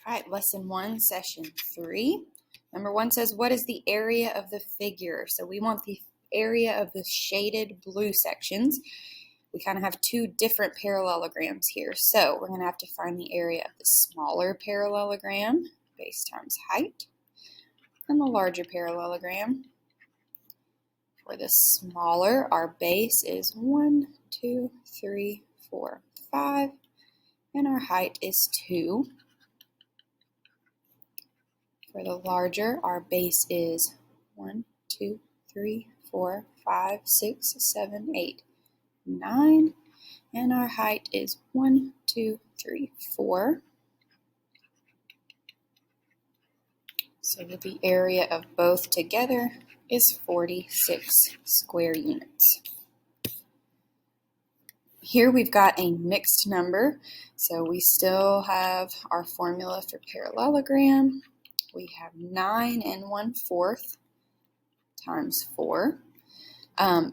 All right, lesson 1, session 3. Number 1 says, what is the area of the figure? So we want the area of the shaded blue sections. We kind of have two different parallelograms here. So we're going to have to find the area of the smaller parallelogram, base times height, and the larger parallelogram. For the smaller, our base is 1, 2, 3, 4, 5, and our height is 2. For the larger, our base is 1, 2, 3, 4, 5, 6, 7, 8, 9, and our height is 1, 2, 3, 4. So that the area of both together is 46 square units. Here we've got a mixed number, so we still have our formula for parallelogram. We have 9 1/4 times 4.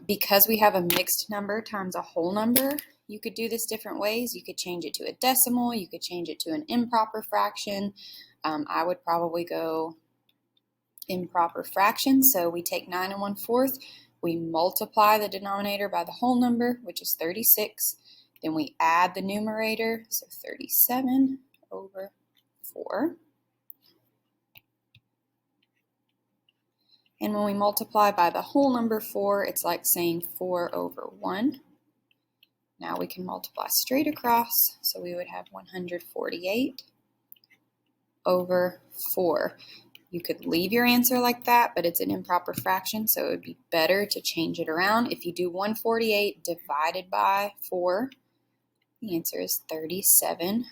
Because we have a mixed number times a whole number, you could do this different ways. You could change it to a decimal. You could change it to an improper fraction. I would probably go improper fraction. So we take 9 1/4. We multiply the denominator by the whole number, which is 36. Then we add the numerator, so 37 over 4. And when we multiply by the whole number 4, it's like saying 4 over 1. Now we can multiply straight across, so we would have 148 over 4. You could leave your answer like that, but it's an improper fraction, so it would be better to change it around. If you do 148 divided by 4, the answer is 37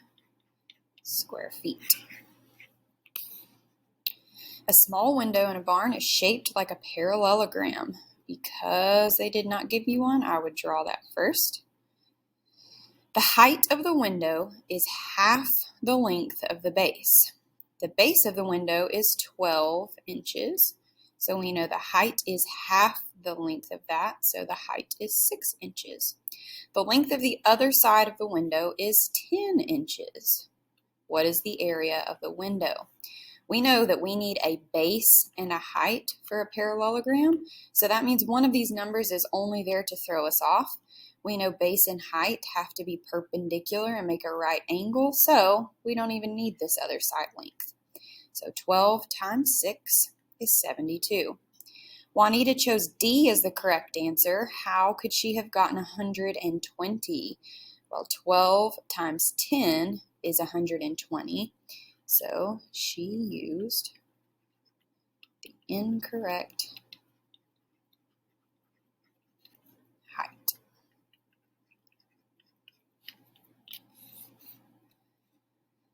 square feet. A small window in a barn is shaped like a parallelogram. Because they did not give you one, I would draw that first. The height of the window is half the length of the base. The base of the window is 12 inches, so we know the height is half the length of that, so the height is 6 inches. The length of the other side of the window is 10 inches. What is the area of the window? We know that we need a base and a height for a parallelogram, so that means one of these numbers is only there to throw us off. We know base and height have to be perpendicular and make a right angle, so we don't even need this other side length. So 12 times 6 is 72. Juanita chose D as the correct answer. How could she have gotten 120? Well, 12 times 10 is 120. So she used the incorrect height.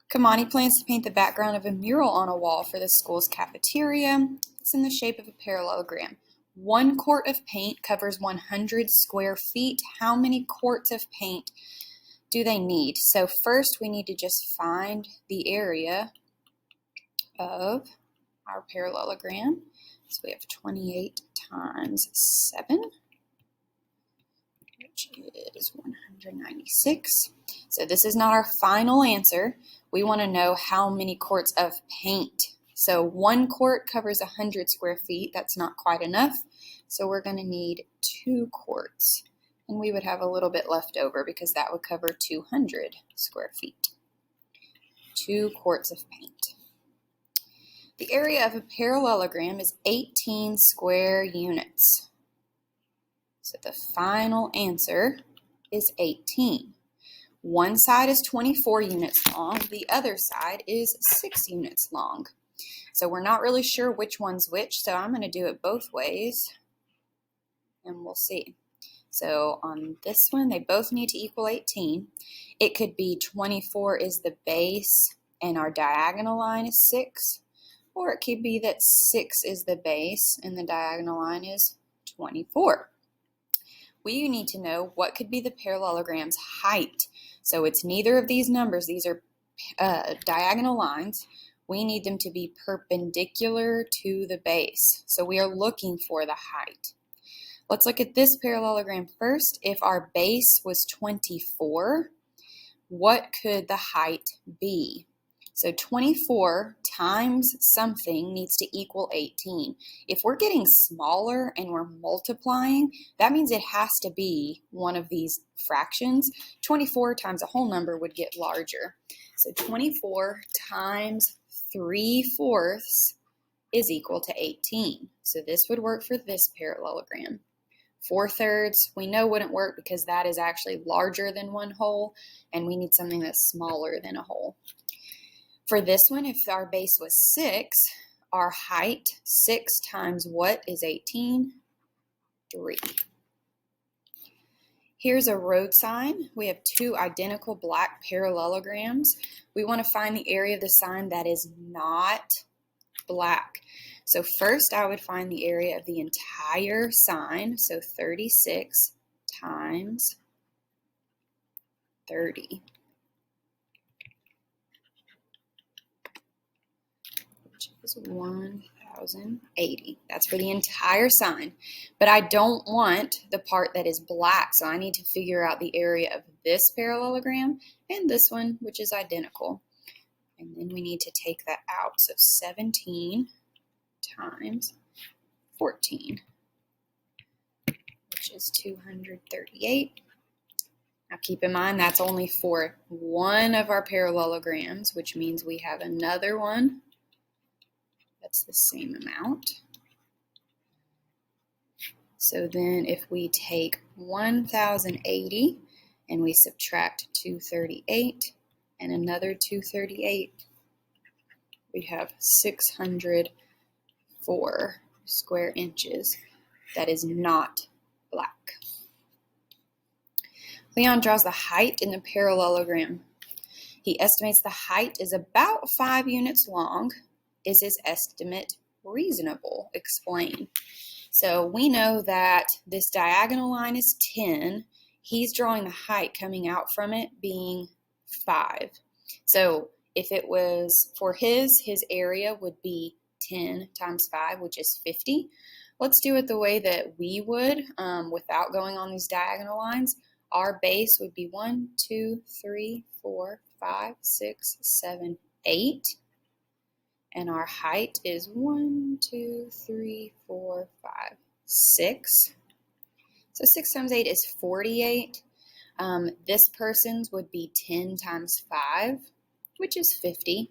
Kamani plans to paint the background of a mural on a wall for the school's cafeteria. It's in the shape of a parallelogram. 1 quart of paint covers 100 square feet. How many quarts of paint do they need? So first we need to just find the area of our parallelogram. So we have 28 times 7, which is 196. So this is not our final answer. We want to know how many quarts of paint. So 1 quart covers 100 square feet. That's not quite enough. So we're going to need 2 quarts. And we would have a little bit left over because that would cover 200 square feet. 2 quarts of paint. The area of a parallelogram is 18 square units. So the final answer is 18. One side is 24 units long. The other side is 6 units long. So we're not really sure which one's which, so I'm going to do it both ways, and we'll see. So on this one, they both need to equal 18. It could be 24 is the base, and our diagonal line is 6. Or it could be that 6 is the base, and the diagonal line is 24. We need to know what could be the parallelogram's height. So it's neither of these numbers. These are diagonal lines. We need them to be perpendicular to the base. So we are looking for the height. Let's look at this parallelogram first. If our base was 24, what could the height be? So 24 times something needs to equal 18. If we're getting smaller and we're multiplying, that means it has to be one of these fractions. 24 times a whole number would get larger. So 24 times 3/4 is equal to 18. So this would work for this parallelogram. 4/3 we know wouldn't work because that is actually larger than one whole, and we need something that's smaller than a whole. For this one, if our base was 6, our height, 6 times what is 18? 3. Here's a road sign. We have two identical black parallelograms. We want to find the area of the sign that is not black. So first I would find the area of the entire sign, so 36 times 30, which is 1,080. That's for the entire sign. But I don't want the part that is black, so I need to figure out the area of this parallelogram and this one, which is identical. And then we need to take that out, so 17 times 14, which is 238. Now keep in mind that's only for one of our parallelograms, which means we have another one that's the same amount. So then if we take 1,080 and we subtract 238 and another 238, we have 604 square inches that is not black. Leon draws the height in the parallelogram. He estimates the height is about 5 units long. Is his estimate reasonable? Explain. So we know that this diagonal line is 10. He's drawing the height coming out from it being 5. So if it was for his area would be 10 times 5, which is 50. Let's do it the way that we would without going on these diagonal lines. Our base would be 1, 2, 3, 4, 5, 6, 7, 8. And our height is 1, 2, 3, 4, 5, 6. So 6 times 8 is 48. This person's would be 10 times 5, which is 50.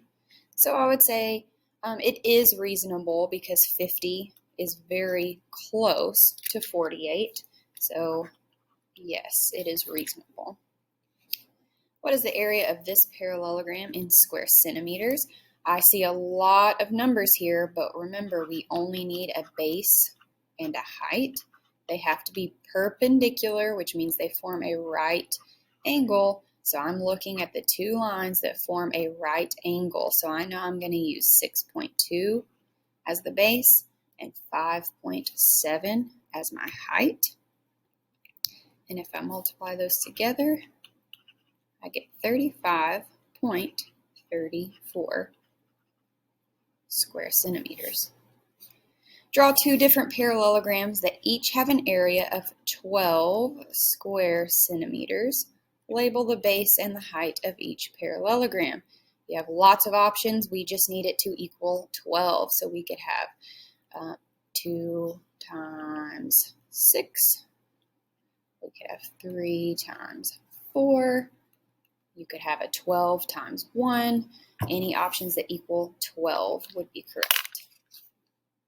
So I would say it is reasonable because 50 is very close to 48. So yes, it is reasonable. What is the area of this parallelogram in square centimeters? I see a lot of numbers here, but remember we only need a base and a height. They have to be perpendicular, which means they form a right angle. So I'm looking at the two lines that form a right angle. So I know I'm going to use 6.2 as the base and 5.7 as my height. And if I multiply those together, I get 35.34 square centimeters. Draw two different parallelograms that each have an area of 12 square centimeters. Label the base and the height of each parallelogram. You have lots of options. We just need it to equal 12. So we could have 2 times 6. We could have 3 times 4. You could have a 12 times 1. Any options that equal 12 would be correct.